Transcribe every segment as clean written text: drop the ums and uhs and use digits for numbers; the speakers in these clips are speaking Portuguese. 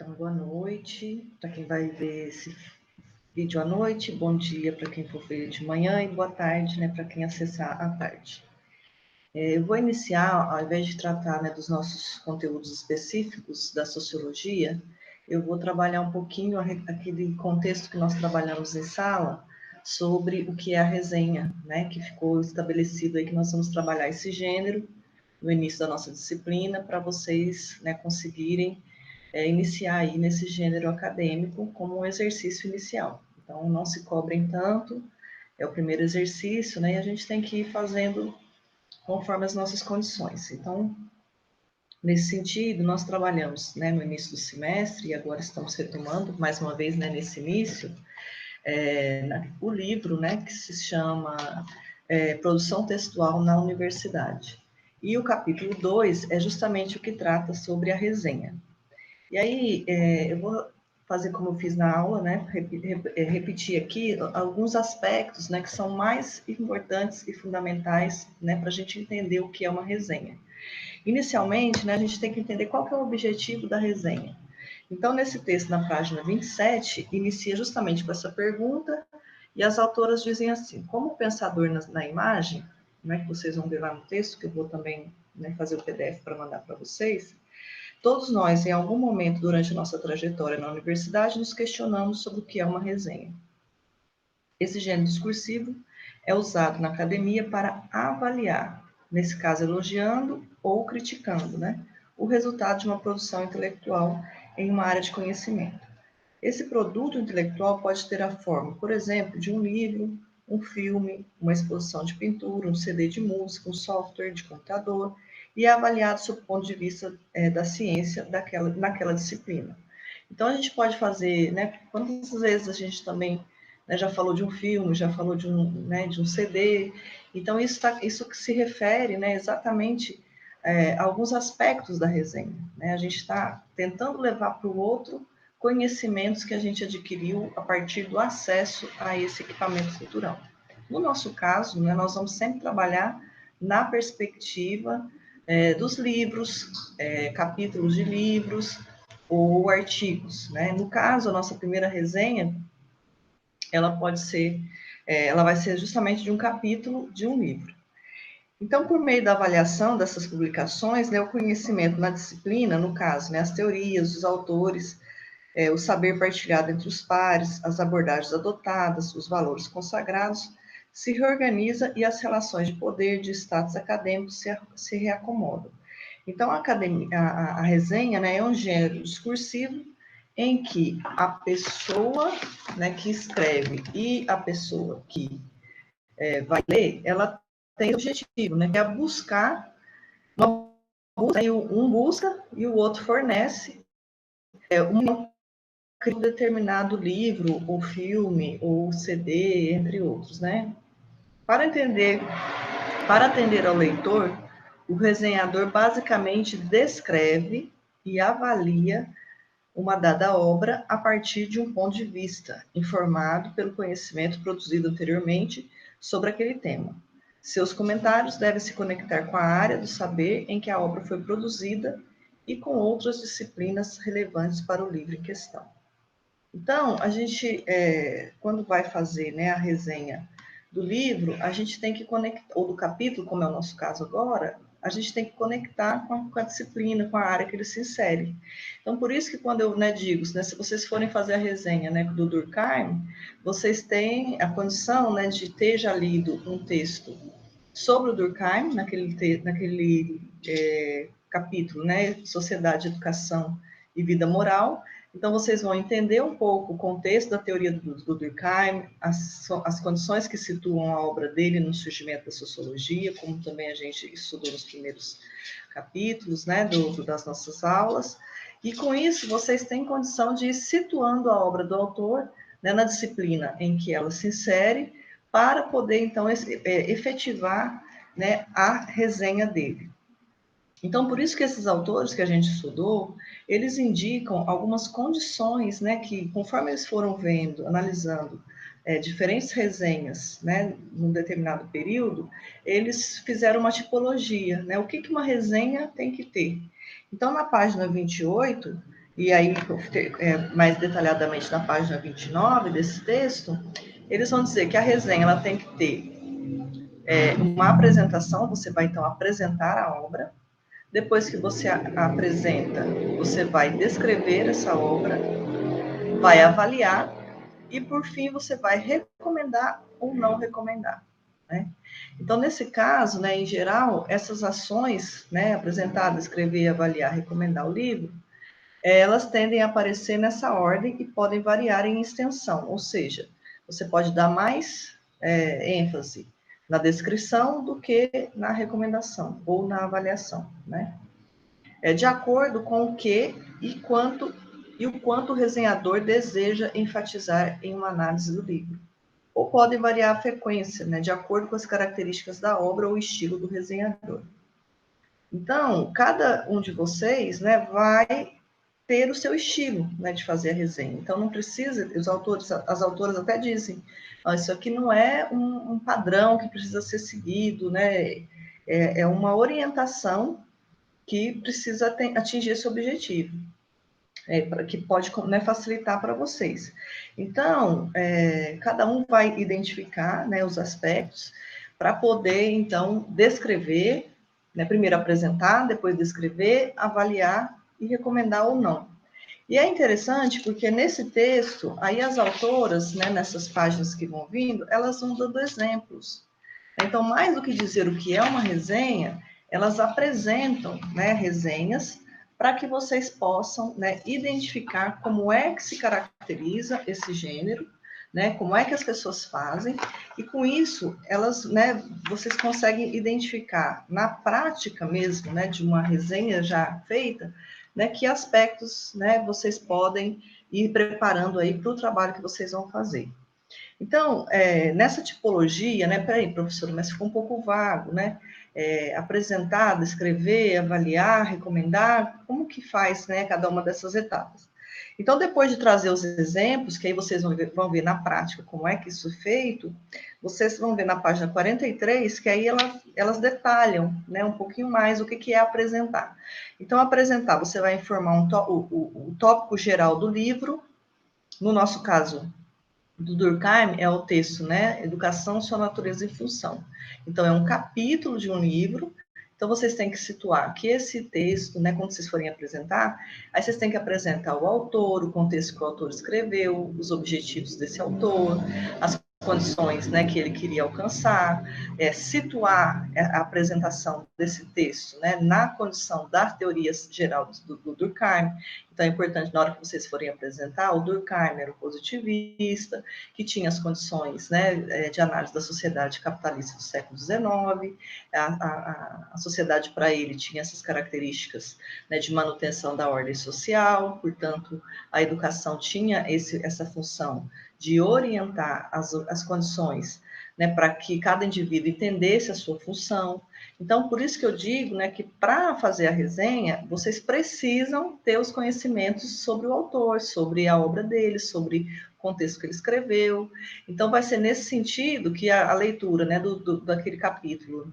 Então, boa noite para quem vai ver esse vídeo à noite, bom dia para quem for ver de manhã e boa tarde, né, para quem acessar à tarde. Eu vou iniciar, ao invés de tratar, né, dos nossos conteúdos específicos da sociologia, eu vou trabalhar um pouquinho aquele contexto que nós trabalhamos em sala sobre o que é a resenha, né, que ficou estabelecido aí que nós vamos trabalhar esse gênero no início da nossa disciplina para vocês, né, conseguirem iniciar aí nesse gênero acadêmico como um exercício inicial. Então, não se cobrem tanto, é o primeiro exercício, né? E a gente tem que ir fazendo conforme as nossas condições. Então, nesse sentido, nós trabalhamos, né, no início do semestre, e agora estamos retomando, mais uma vez, né, nesse início, o livro, né, que se chama Produção Textual na Universidade. E o capítulo 2 é justamente o que trata sobre a resenha. E aí, eu vou fazer como eu fiz na aula, né? Repetir aqui alguns aspectos, né, que são mais importantes e fundamentais, né, para a gente entender o que é uma resenha. Inicialmente, né, a gente tem que entender qual que é o objetivo da resenha. Então, nesse texto, na página 27, inicia justamente com essa pergunta, e as autoras dizem assim: como pensador na imagem, né, que vocês vão ver lá no texto, que eu vou também, né, fazer o PDF para mandar para vocês. Todos nós, em algum momento durante a nossa trajetória na universidade, nos questionamos sobre o que é uma resenha. Esse gênero discursivo é usado na academia para avaliar, nesse caso elogiando ou criticando, né, o resultado de uma produção intelectual em uma área de conhecimento. Esse produto intelectual pode ter a forma, por exemplo, de um livro, um filme, uma exposição de pintura, um CD de música, um software de computador, e é avaliado sob o ponto de vista da ciência naquela disciplina. Então, a gente pode fazer, né, quantas vezes a gente também, né, já falou de um filme, já falou de um CD, então isso que se refere, né, exatamente a alguns aspectos da resenha, né? A gente está tentando levar para o outro conhecimentos que a gente adquiriu a partir do acesso a esse equipamento cultural. No nosso caso, né, nós vamos sempre trabalhar na perspectiva dos livros, capítulos de livros ou artigos, né? No caso, a nossa primeira resenha, ela pode ser, ela vai ser justamente de um capítulo de um livro. Então, por meio da avaliação dessas publicações, né, o conhecimento na disciplina, no caso, né, as teorias, os autores, o saber partilhado entre os pares, as abordagens adotadas, os valores consagrados, se reorganiza e as relações de poder, de status acadêmico se reacomodam. Então, a resenha, né, é um gênero discursivo em que a pessoa, né, que escreve e a pessoa que vai ler, ela tem o objetivo, né, que é buscar uma busca, um busca e o outro fornece um determinado livro, ou filme, ou CD, entre outros, né? Para atender ao leitor, o resenhador basicamente descreve e avalia uma dada obra a partir de um ponto de vista, informado pelo conhecimento produzido anteriormente sobre aquele tema. Seus comentários devem se conectar com a área do saber em que a obra foi produzida e com outras disciplinas relevantes para o livro em questão. Então, a gente, quando vai fazer, né, a resenha do livro, a gente tem que conectar, ou do capítulo, como é o nosso caso agora, a gente tem que conectar com a disciplina, com a área que ele se insere. Então, por isso que quando eu, né, digo, né, se vocês forem fazer a resenha, né, do Durkheim, vocês têm a condição, né, de ter já lido um texto sobre o Durkheim, naquele capítulo, né, Sociedade, Educação e Vida Moral. Então, vocês vão entender um pouco o contexto da teoria do Durkheim, as condições que situam a obra dele no surgimento da sociologia, como também a gente estudou nos primeiros capítulos, né, das nossas aulas. E, com isso, vocês têm condição de ir situando a obra do autor, né, na disciplina em que ela se insere, para poder, então, efetivar, né, a resenha dele. Então, por isso que esses autores que a gente estudou, eles indicam algumas condições, né, que conforme eles foram vendo, analisando diferentes resenhas, né, num determinado período, eles fizeram uma tipologia, né, o que uma resenha tem que ter. Então, na página 28, e aí, mais detalhadamente na página 29 desse texto, eles vão dizer que a resenha ela tem que ter uma apresentação, você vai então apresentar a obra. Depois que você apresenta, você vai descrever essa obra, vai avaliar e, por fim, você vai recomendar ou não recomendar. Né? Então, nesse caso, né, em geral, essas ações, né, apresentar, descrever, avaliar, recomendar o livro, elas tendem a aparecer nessa ordem e podem variar em extensão, ou seja, você pode dar mais ênfase na descrição do que na recomendação ou na avaliação, né? De acordo com o que e o quanto o resenhador deseja enfatizar em uma análise do livro. Ou podem variar a frequência, né, de acordo com as características da obra ou estilo do resenhador. Então, cada um de vocês, né, vai ter o seu estilo, né, de fazer a resenha. Então, não precisa, as autoras até dizem, isso aqui não é um padrão que precisa ser seguido, né, é uma orientação que precisa atingir esse objetivo, que pode, né, facilitar para vocês. Então, cada um vai identificar, né, os aspectos para poder, então, descrever, né, primeiro apresentar, depois descrever, avaliar e recomendar ou não. E é interessante porque nesse texto, aí as autoras, né, nessas páginas que vão vindo, elas vão dando exemplos. Então, mais do que dizer o que é uma resenha, elas apresentam, né, resenhas para que vocês possam, né, identificar como é que se caracteriza esse gênero, né, como é que as pessoas fazem, e com isso, elas, né, vocês conseguem identificar na prática mesmo, né, de uma resenha já feita, né, que aspectos, né, vocês podem ir preparando aí para o trabalho que vocês vão fazer. Então, nessa tipologia, né, peraí, professor, mas ficou um pouco vago, né? Apresentar, descrever, avaliar, recomendar, como que faz, né, cada uma dessas etapas? Então, depois de trazer os exemplos, que aí vocês vão ver na prática como é que isso é feito, vocês vão ver na página 43, que aí elas detalham, né, um pouquinho mais o que é apresentar. Então, apresentar, você vai informar o tópico geral do livro, no nosso caso, do Durkheim é o texto, né? Educação, sua natureza e função. Então, é um capítulo de um livro. Então, vocês têm que situar que esse texto, né, quando vocês forem apresentar, aí vocês têm que apresentar o autor, o contexto que o autor escreveu, os objetivos desse autor, as condições, né, que ele queria alcançar, situar a apresentação desse texto, né, na condição da teoria geral do Durkheim. Então, é importante, na hora que vocês forem apresentar, o Durkheim era o positivista, que tinha as condições, né, de análise da sociedade capitalista do século XIX, a sociedade para ele tinha essas características, né, de manutenção da ordem social, portanto, a educação tinha essa função de orientar as condições, né, para que cada indivíduo entendesse a sua função. Então, por isso que eu digo, né, que para fazer a resenha, vocês precisam ter os conhecimentos sobre o autor, sobre a obra dele, sobre o contexto que ele escreveu. Então, vai ser nesse sentido que a leitura, né, daquele capítulo,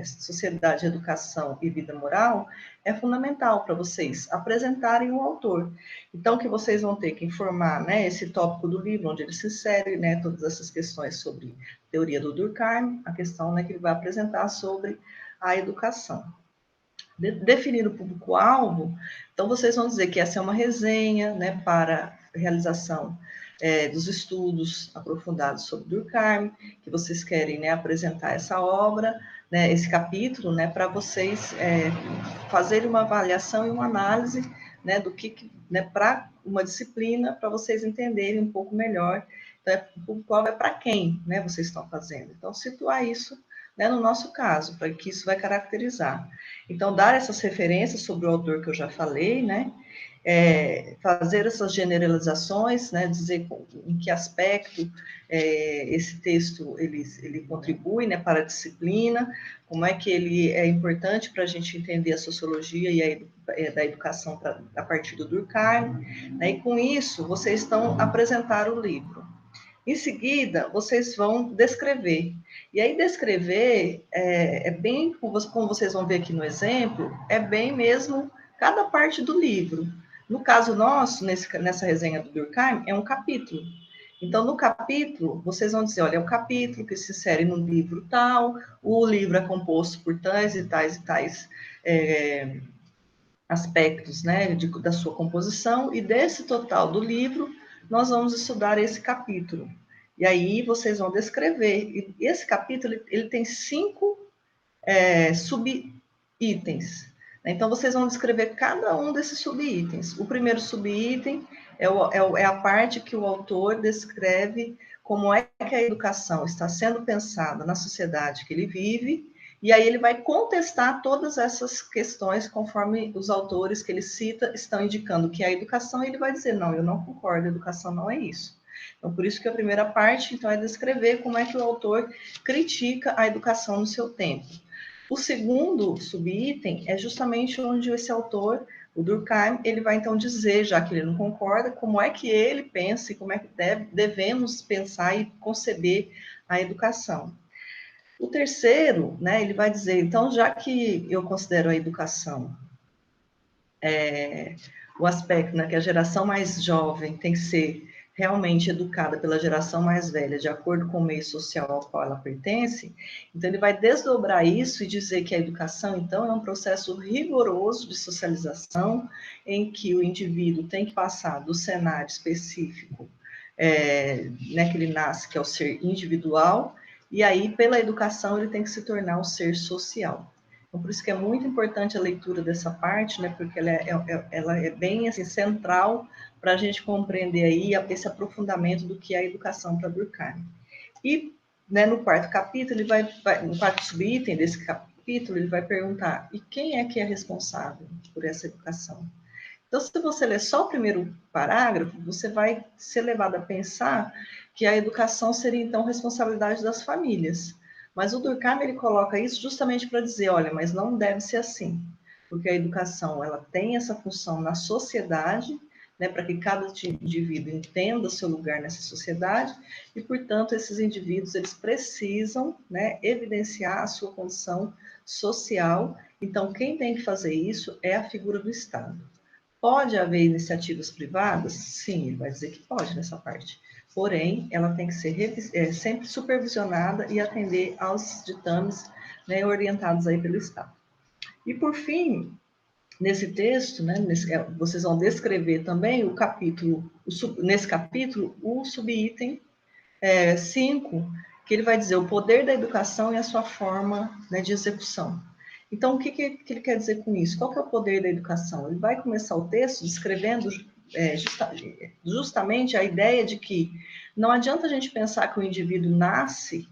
Sociedade, Educação e Vida Moral, é fundamental para vocês apresentarem o autor. Então, que vocês vão ter que informar, né, esse tópico do livro, onde ele se insere, né, todas essas questões sobre teoria do Durkheim, a questão, né, que ele vai apresentar sobre a educação. Definir o público-alvo, então vocês vão dizer que essa é uma resenha, né, para realização dos estudos aprofundados sobre Durkheim, que vocês querem, né, apresentar essa obra, né, esse capítulo, né, para vocês fazerem uma avaliação e uma análise, né, do que né, para uma disciplina, para vocês entenderem um pouco melhor. Então, o público-alvo é para quem, né, vocês estão fazendo. Então, situar isso, né, no nosso caso, para que isso vai caracterizar. Então, dar essas referências sobre o autor que eu já falei, né, fazer essas generalizações, né, dizer em que aspecto esse texto ele contribui, né, para a disciplina, como é que ele é importante para a gente entender a sociologia e da educação a partir do Durkheim, né, e com isso vocês estão apresentar o livro. Em seguida, vocês vão descrever. E aí, descrever bem, como vocês vão ver aqui no exemplo, é bem mesmo cada parte do livro. No caso nosso, nessa resenha do Durkheim, é um capítulo. Então, no capítulo, vocês vão dizer, olha, é um capítulo que se insere no livro tal, o livro é composto por tais e tais e tais aspectos, né, da sua composição, e desse total do livro, nós vamos estudar esse capítulo. E aí vocês vão descrever. E esse capítulo, ele tem 5 subitens. Então, vocês vão descrever cada um desses subitens. O primeiro subitem é a parte que o autor descreve como é que a educação está sendo pensada na sociedade que ele vive, e aí ele vai contestar todas essas questões conforme os autores que ele cita estão indicando que é a educação, e ele vai dizer, não, eu não concordo, a educação não é isso. Então, por isso que a primeira parte, então, é descrever como é que o autor critica a educação no seu tempo. O segundo subitem é justamente onde esse autor, o Durkheim, ele vai então dizer, já que ele não concorda, como é que ele pensa e como é que devemos pensar e conceber a educação. O terceiro, né, ele vai dizer, então, já que eu considero a educação o aspecto, né, que a geração mais jovem tem que ser realmente educada pela geração mais velha, de acordo com o meio social ao qual ela pertence, então ele vai desdobrar isso e dizer que a educação, então, é um processo rigoroso de socialização, em que o indivíduo tem que passar do cenário específico, né, que ele nasce, que é o ser individual, e aí, pela educação, ele tem que se tornar um ser social. Então, por isso que é muito importante a leitura dessa parte, né, porque ela é bem assim, central para a gente compreender aí esse aprofundamento do que é a educação para Durkheim. E, né, no quarto capítulo, no quarto subitem desse capítulo, ele vai perguntar, e quem é que é responsável por essa educação? Então, se você ler só o primeiro parágrafo, você vai ser levado a pensar que a educação seria, então, responsabilidade das famílias. Mas o Durkheim, ele coloca isso justamente para dizer, olha, mas não deve ser assim, porque a educação, ela tem essa função na sociedade, né, para que cada indivíduo entenda o seu lugar nessa sociedade, e, portanto, esses indivíduos, eles precisam, né, evidenciar a sua condição social. Então, quem tem que fazer isso é a figura do Estado. Pode haver iniciativas privadas? Sim, ele vai dizer que pode nessa parte. Porém, ela tem que ser sempre supervisionada e atender aos ditames, né, orientados aí pelo Estado. E, por fim, nesse texto, né, vocês vão descrever também o capítulo, nesse capítulo, o subitem 5, que ele vai dizer o poder da educação e a sua forma, né, de execução. Então, o que ele quer dizer com isso? Qual que é o poder da educação? Ele vai começar o texto descrevendo justamente a ideia de que não adianta a gente pensar que o indivíduo nasce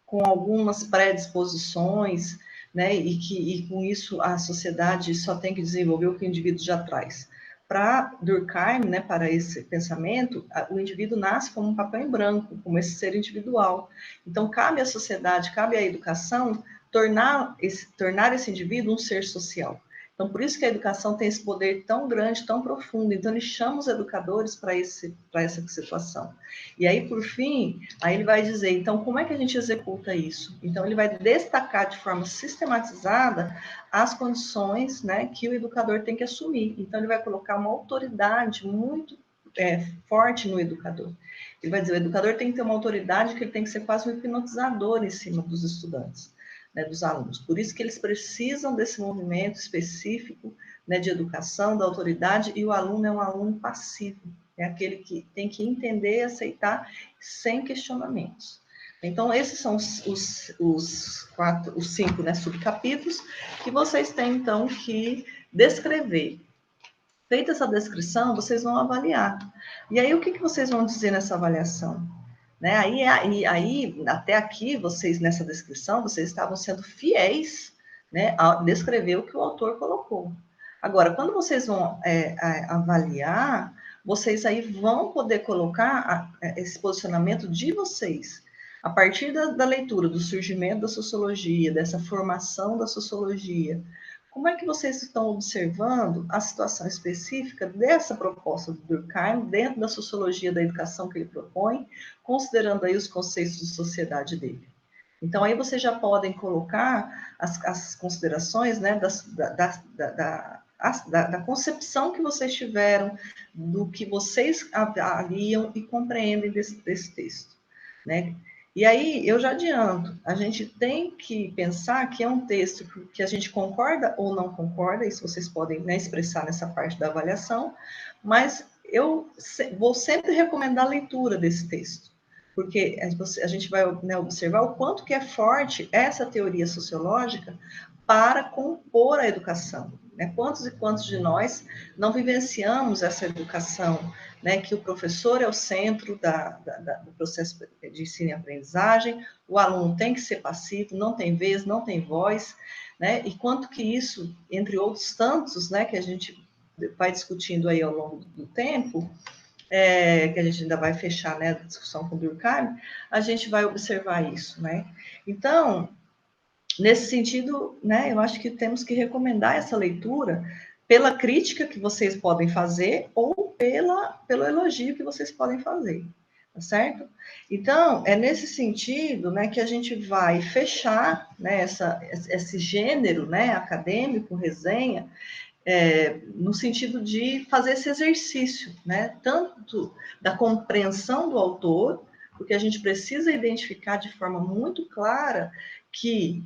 com algumas predisposições, né, e com isso a sociedade só tem que desenvolver o que o indivíduo já traz. Para Durkheim, né, para esse pensamento, o indivíduo nasce como um papel em branco, como esse ser individual. Então, cabe à sociedade, cabe à educação tornar esse indivíduo um ser social. Então, por isso que a educação tem esse poder tão grande, tão profundo. Então, ele chama os educadores para essa situação. E aí, por fim, aí ele vai dizer, então, como é que a gente executa isso? Então, ele vai destacar de forma sistematizada as condições, né, que o educador tem que assumir. Então, ele vai colocar uma autoridade muito forte no educador. Ele vai dizer, o educador tem que ter uma autoridade que ele tem que ser quase um hipnotizador em cima dos estudantes, né, dos alunos. Por isso que eles precisam desse movimento específico, né, de educação, da autoridade, e o aluno é um aluno passivo, é aquele que tem que entender e aceitar sem questionamentos. Então, esses são os 5, né, subcapítulos que vocês têm, então, que descrever. Feita essa descrição, vocês vão avaliar. E aí, o que vocês vão dizer nessa avaliação? Né? Aí, até aqui, vocês, nessa descrição, vocês estavam sendo fiéis, né, a descrever o que o autor colocou. Agora, quando vocês vão avaliar, vocês aí vão poder colocar esse posicionamento de vocês. A partir da leitura, do surgimento da sociologia, dessa formação da sociologia, como é que vocês estão observando a situação específica dessa proposta do Durkheim dentro da sociologia da educação que ele propõe, considerando aí os conceitos de sociedade dele? Então, aí vocês já podem colocar as considerações, né, da concepção que vocês tiveram, do que vocês avaliam e compreendem desse texto, né? E aí, eu já adianto, a gente tem que pensar que é um texto que a gente concorda ou não concorda, isso vocês podem, né, expressar nessa parte da avaliação, mas eu vou sempre recomendar a leitura desse texto, porque a gente vai, né, observar o quanto que é forte essa teoria sociológica para compor a educação, né? Quantos e quantos de nós não vivenciamos essa educação, né, que o professor é o centro do processo de ensino e aprendizagem, o aluno tem que ser passivo, não tem vez, não tem voz, né, e quanto que isso, entre outros tantos, né, que a gente vai discutindo aí ao longo do tempo, que a gente ainda vai fechar, né, a discussão com o Durkheim, a gente vai observar isso, né. Então, nesse sentido, né, eu acho que temos que recomendar essa leitura pela crítica que vocês podem fazer ou pelo elogio que vocês podem fazer, tá certo? Então, é nesse sentido, né, que a gente vai fechar, né, esse gênero, né, acadêmico, resenha, no sentido de fazer esse exercício, né, tanto da compreensão do autor, porque a gente precisa identificar de forma muito clara que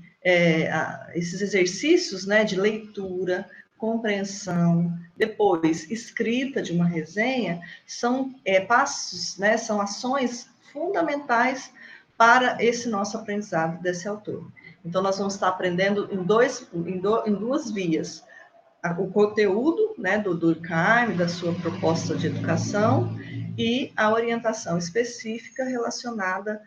esses exercícios, né, de leitura, compreensão, depois escrita de uma resenha, são passos, né, são ações fundamentais para esse nosso aprendizado desse autor. Então, nós vamos estar aprendendo em duas vias: o conteúdo, né, do Durkheim, da sua proposta de educação, e a orientação específica relacionada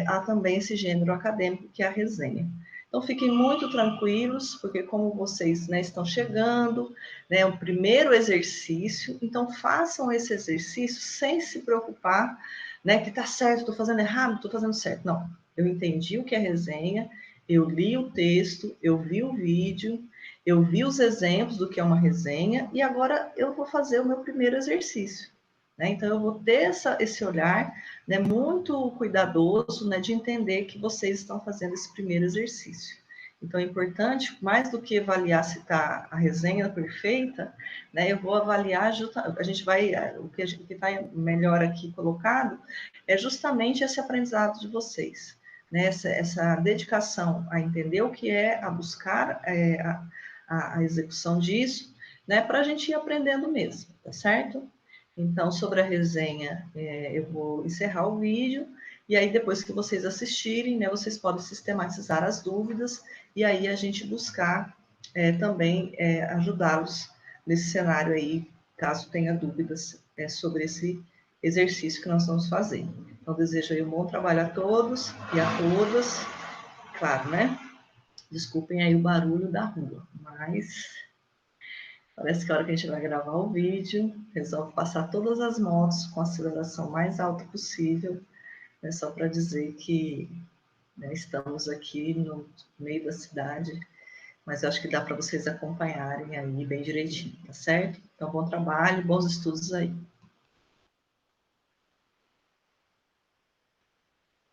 a também esse gênero acadêmico, que é a resenha. Então, fiquem muito tranquilos, porque como vocês, né, estão chegando, né, o primeiro exercício, então façam esse exercício sem se preocupar, né, que está certo, estou fazendo errado, estou fazendo certo. Não, eu entendi o que é resenha, eu li o texto, eu vi o vídeo, eu vi os exemplos do que é uma resenha e agora eu vou fazer o meu primeiro exercício, né? Então, eu vou ter esse olhar, né, muito cuidadoso, né, de entender que vocês estão fazendo esse primeiro exercício. Então, é importante, mais do que avaliar se está a resenha perfeita, né, eu vou avaliar, a gente vai, o que está melhor aqui colocado é justamente esse aprendizado de vocês, né, essa dedicação a entender o que é, a buscar a execução disso, né, para a gente ir aprendendo mesmo, tá certo? Então, sobre a resenha, eu vou encerrar o vídeo, e aí depois que vocês assistirem, né, vocês podem sistematizar as dúvidas, e aí a gente buscar também ajudá-los nesse cenário aí, caso tenha dúvidas sobre esse exercício que nós vamos fazer. Então, desejo aí um bom trabalho a todos e a todas, claro, né? Desculpem aí o barulho da rua, mas parece que a hora que a gente vai gravar o vídeo, resolve passar todas as motos com a aceleração mais alta possível, né, só para dizer que, né, estamos aqui no meio da cidade, mas eu acho que dá para vocês acompanharem aí bem direitinho, tá certo? Então, bom trabalho, bons estudos aí.